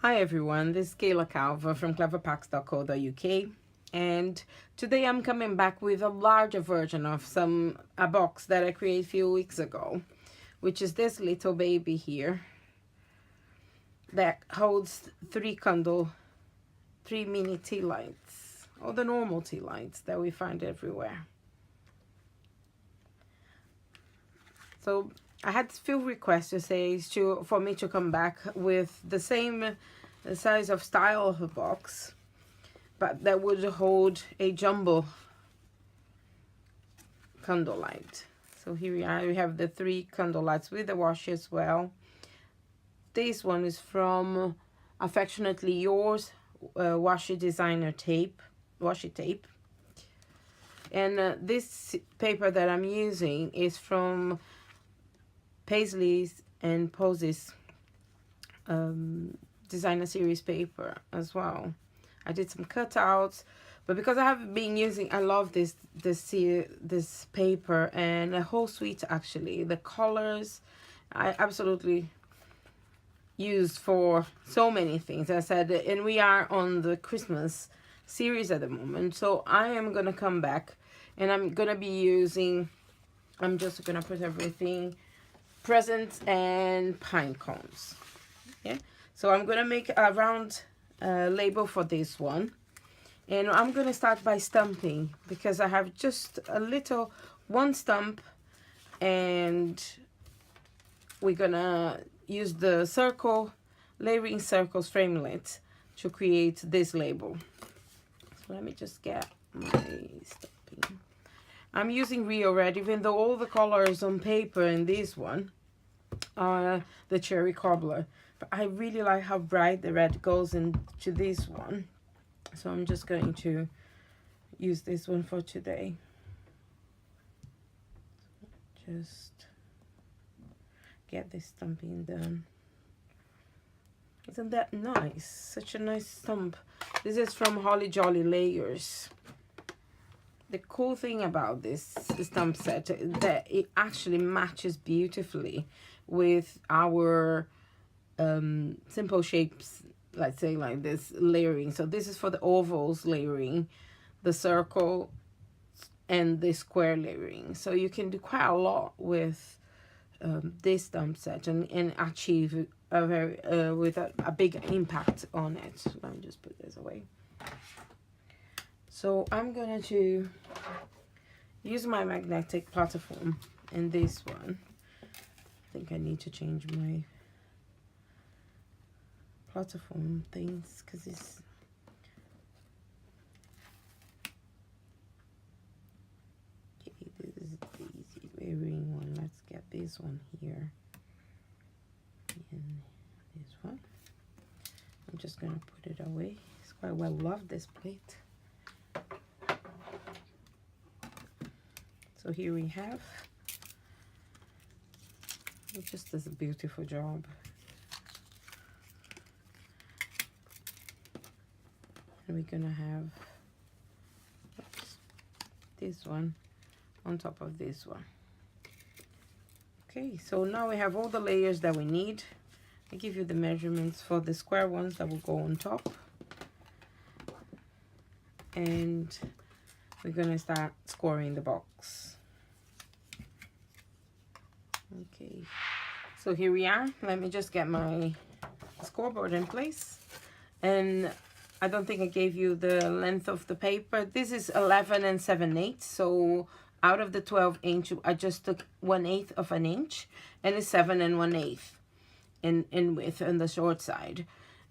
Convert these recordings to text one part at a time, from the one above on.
Hi everyone, this is Kayla Calver from cleverpacks.co.uk, and today I'm coming back with a larger version of a box that I created a few weeks ago, which is this little baby here that holds three mini tea lights, or the normal tea lights that we find everywhere. So I had a few requests to say for me to come back with the same size of style of a box, but that would hold a jumbo candle light. So here we are. We have the three candle lights with the washi as well. This one is from Affectionately Yours washi designer washi tape. And this paper that I'm using is from Paisley's and Posies designer series paper as well. I did some cutouts, but because I have been using, I love this paper and the whole suite actually. The colors I absolutely used for so many things. I said, and we are on the Christmas series at the moment, so I am gonna come back and I'm gonna be using, I'm just gonna put everything presents and pine cones. Yeah, so I'm gonna make a round label for this one, and I'm gonna start by stamping because I have just one stamp, and we're gonna use the layering circles framelit to create this label. So let me just get my stamping. I'm using Rio Red, even though all the colors on paper in this one are the cherry cobbler, but I really like how bright the red goes into this one, so I'm just going to use this one for today. Just get this stamping done. Isn't that nice? Such a nice stamp. This is from Holly Jolly Layers. The cool thing about this stamp set is that it actually matches beautifully with our simple shapes, let's say like this layering. So this is for the ovals layering, the circle and the square layering. So you can do quite a lot with this stamp set and achieve a very with a big impact on it. Let me just put this away. So I'm going to use my magnetic platform in this one. I think I need to change my platform things because it's okay. This is the easy layering one. Let's get this one here and this one. I'm just gonna put it away. It's quite well loved, this plate. So here we have, it just does a beautiful job. And we're gonna have this one on top of this one. Okay, so now we have all the layers that we need. I give you the measurements for the square ones that will go on top. And we're gonna start scoring the box. Okay, so here we are. Let me just get my scoreboard in place. And I don't think I gave you the length of the paper. This is 11 7/8. So out of the 12 inch, I just took 1/8 of an inch, and it's 7 1/8 in width on the short side.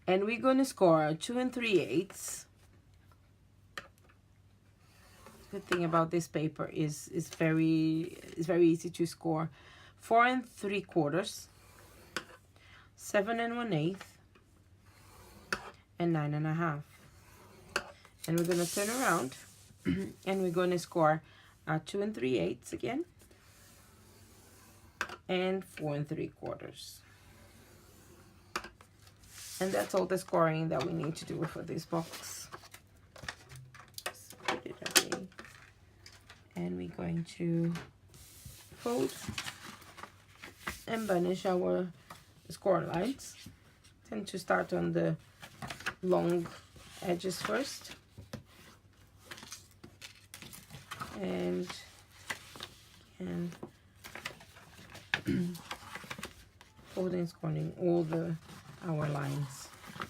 And we're going to score 2 3/8. Good thing about this paper is it's very easy to score. 4 3/4, 7 1/8, and 9 1/2. And we're going to turn around and we're going to score 2 3/8 again, and 4 3/4. And that's all the scoring that we need to do for this box. Just put it away. And we're going to fold and banish our score lines. tend to start on the long edges first, and folding, scoring all our lines.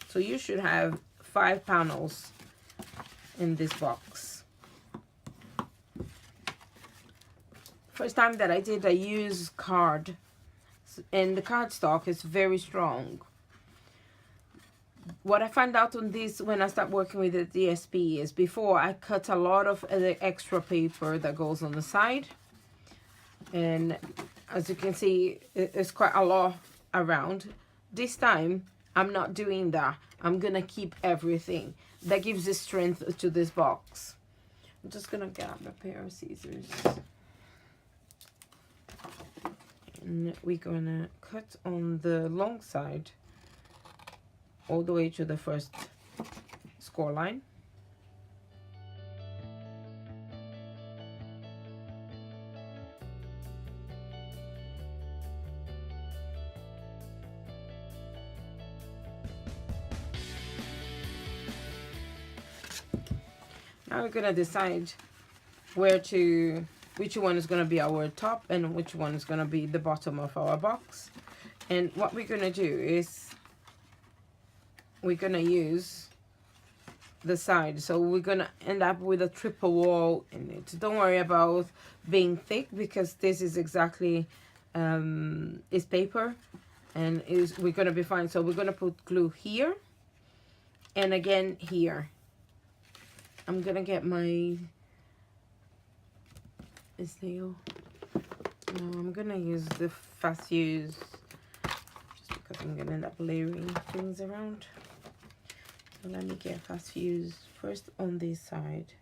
So you should have 5 panels in this box. First time that I did, I used card, and the cardstock is very strong. What I found out on this when I started working with the DSP is before I cut a lot of the extra paper that goes on the side, and as you can see, it's quite a lot around. This time I'm not doing that. I'm gonna keep everything. That gives the strength to this box. I'm just gonna grab a pair of scissors, and we're gonna cut on the long side all the way to the first score line. Now we're gonna decide which one is gonna be our top and which one is gonna be the bottom of our box. And what we're gonna do is we're gonna use the side, so we're gonna end up with a triple wall in it. Don't worry about being thick, because this is exactly is paper, and we're gonna be fine. So we're gonna put glue here and again here. I'm gonna get my nail. No, I'm gonna use the fast fuse, just because I'm gonna end up layering things around. So let me get fast fuse first on this side.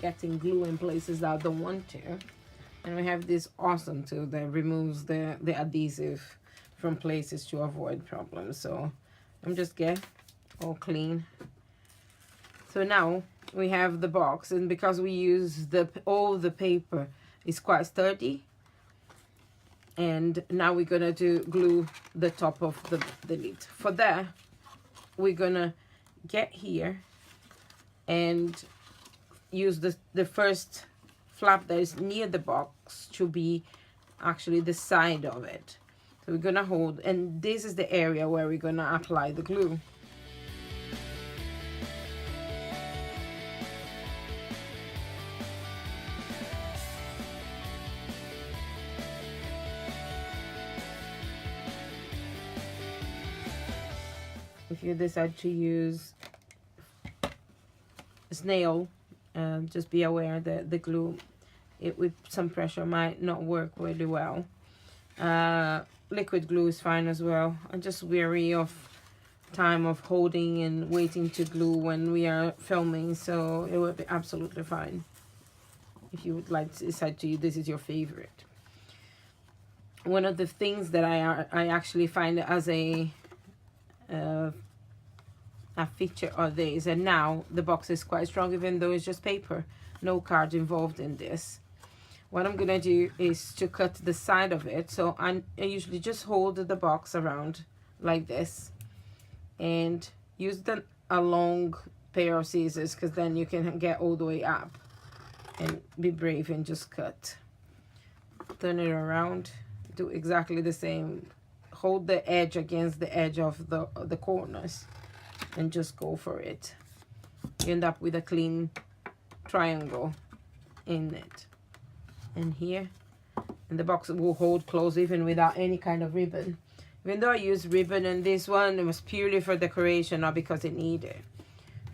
Getting glue in places that I don't want to, and we have this awesome tool that removes the adhesive from places to avoid problems. So I'm just get all clean. So now we have the box, and because we use all the paper is quite sturdy, and now we're gonna glue the top of the lid. For that, we're gonna get here and use the first flap that is near the box to be actually the side of it. So we're gonna hold, and this is the area where we're gonna apply the glue. If you decide to use snail, just be aware that the glue, with some pressure, might not work really well. Liquid glue is fine as well. I'm just wary of time of holding and waiting to glue when we are filming, so it will be absolutely fine if you would like to decide to use this is your favorite. One of the things that I actually find as a feature of this, and now the box is quite strong even though it's just paper, no card involved in this. What I'm gonna do is to cut the side of it. So I usually just hold the box around like this and use a long pair of scissors, because then you can get all the way up, and be brave and just cut. Turn it around, do exactly the same, hold the edge against the edge of the corners, and just go for it. You end up with a clean triangle in it. And here, and the box will hold close even without any kind of ribbon. Even though I used ribbon in this one, it was purely for decoration, not because it needed.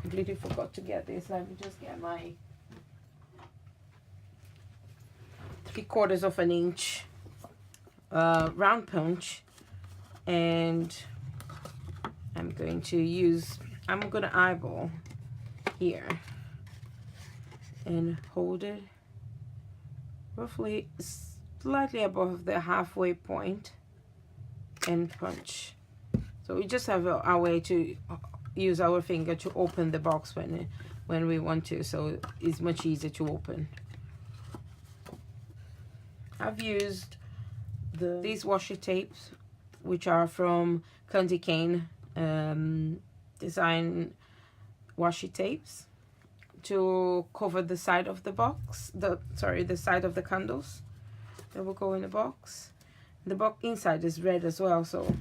Completely forgot to get this. Let me just get my 3/4 of an inch round punch, and I'm going to eyeball here and hold it roughly slightly above the halfway point and punch. So we just have our way to use our finger to open the box when we want to, so it's much easier to open. I've used these washi tapes, which are from Candy Cane design washi tapes, to cover the side of the box, the side of the candles that will go in the box. The box inside is red as well, so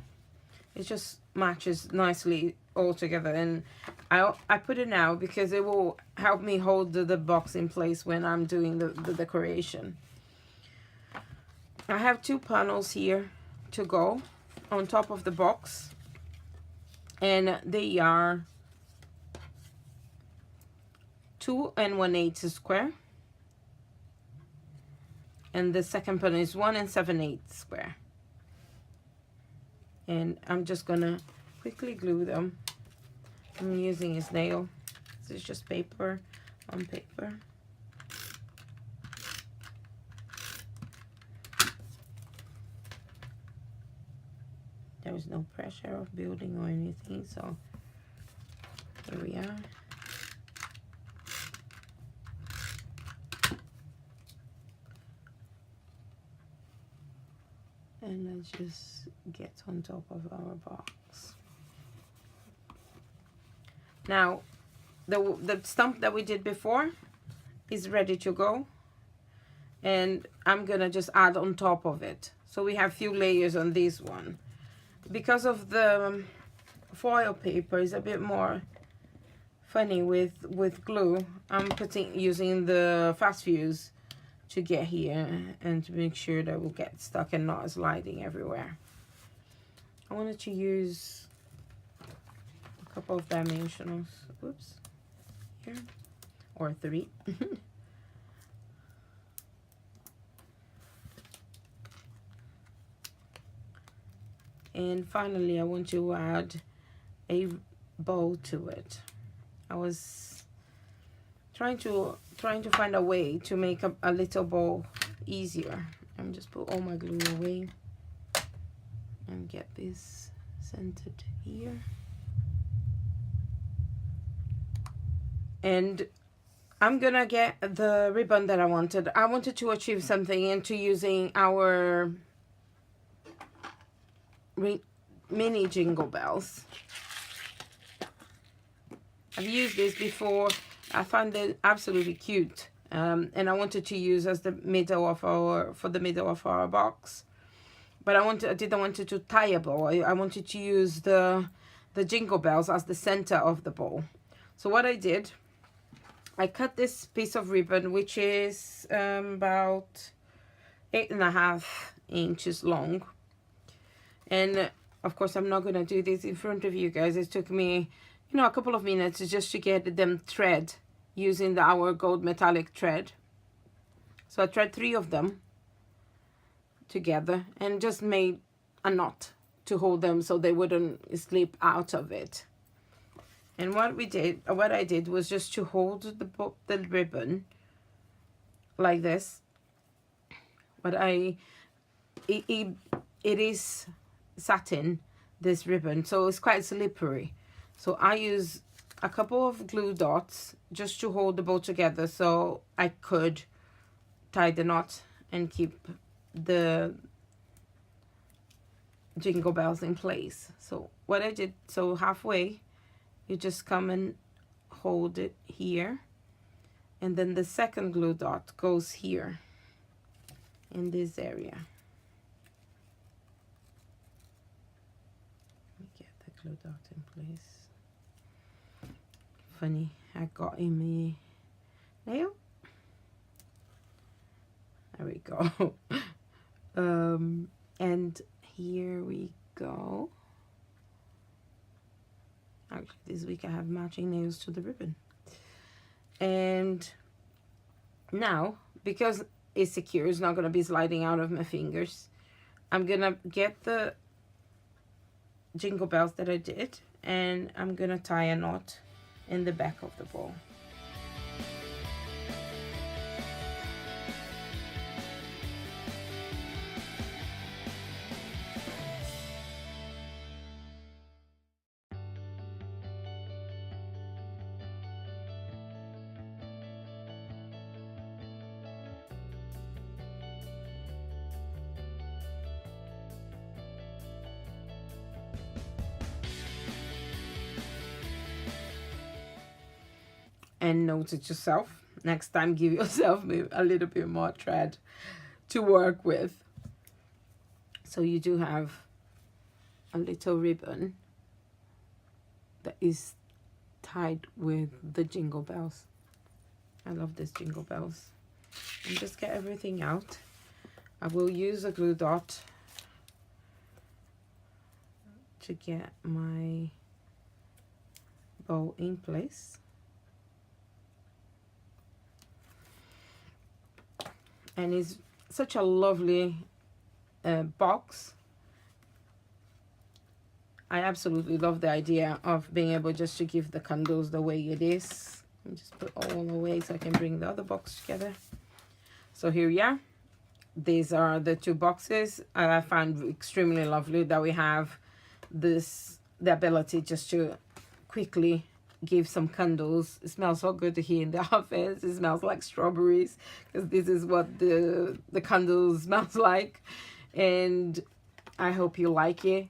it just matches nicely all together. And I put it now because it will help me hold the box in place when I'm doing the decoration. I have 2 panels here to go on top of the box, and they are 2 1/8 square, and the second panel is 1 7/8 square. And I'm just gonna quickly glue them. I'm using a nail. This is just paper on paper. There is no pressure of building or anything, so here we are. And let's just get on top of our box. Now, the stump that we did before is ready to go, and I'm gonna just add on top of it. So we have few layers on this one. Because of the foil paper is a bit more funny with glue, I'm using the fast fuse to get here and to make sure that we'll get stuck and not sliding everywhere. I wanted to use a couple of dimensionals, oops, here, or 3. And finally, I want to add a bow to it. I was trying to find a way to make a little bow easier. I'm just put all my glue away and get this centered here. And I'm gonna get the ribbon that I wanted. I wanted to achieve something into using our mini jingle bells. I've used this before. I find it absolutely cute, and I wanted to use as the middle of our box. But I didn't want it to tie a bow. I wanted to use the jingle bells as the center of the bow. So what I did, I cut this piece of ribbon, which is about 8.5 inches long. And of course, I'm not gonna do this in front of you guys. It took me, a couple of minutes just to get them thread using our gold metallic thread. So I thread 3 of them together and just made a knot to hold them so they wouldn't slip out of it. And what I did was just to hold the ribbon like this. But it is satin, this ribbon, so it's quite slippery. So I use a couple of glue dots just to hold the bow together so I could tie the knot and keep the jingle bells in place. So what I did, so halfway, you just come and hold it here, and then the second glue dot goes here in this area. Let me get the glue dot in place. Funny, I got in my nail. There we go. And here we go. Actually, this week I have matching nails to the ribbon. And now, because it's secure, it's not going to be sliding out of my fingers, I'm gonna get the jingle bells that I did, and I'm gonna tie a knot in the back of the ball. And note to yourself, next time give yourself maybe a little bit more thread to work with. So you do have a little ribbon that is tied with the jingle bells. I love this jingle bells. And just get everything out. I will use a glue dot to get my bow in place. And it's such a lovely box. I absolutely love the idea of being able just to give the candles the way it is. And just put all away so I can bring the other box together. So here we are. These are the two boxes. I found extremely lovely that we have the ability just to quickly give some candles. It smells so good here in the office. It smells like strawberries, because this is what the candles smells like. And I hope you like it.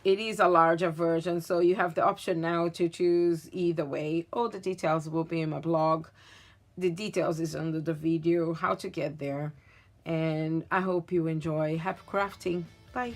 It is a larger version, so you have the option now to choose either way. All the details will be in my blog. The details is under the video, how to get there. And I hope you enjoy. Happy crafting. Bye.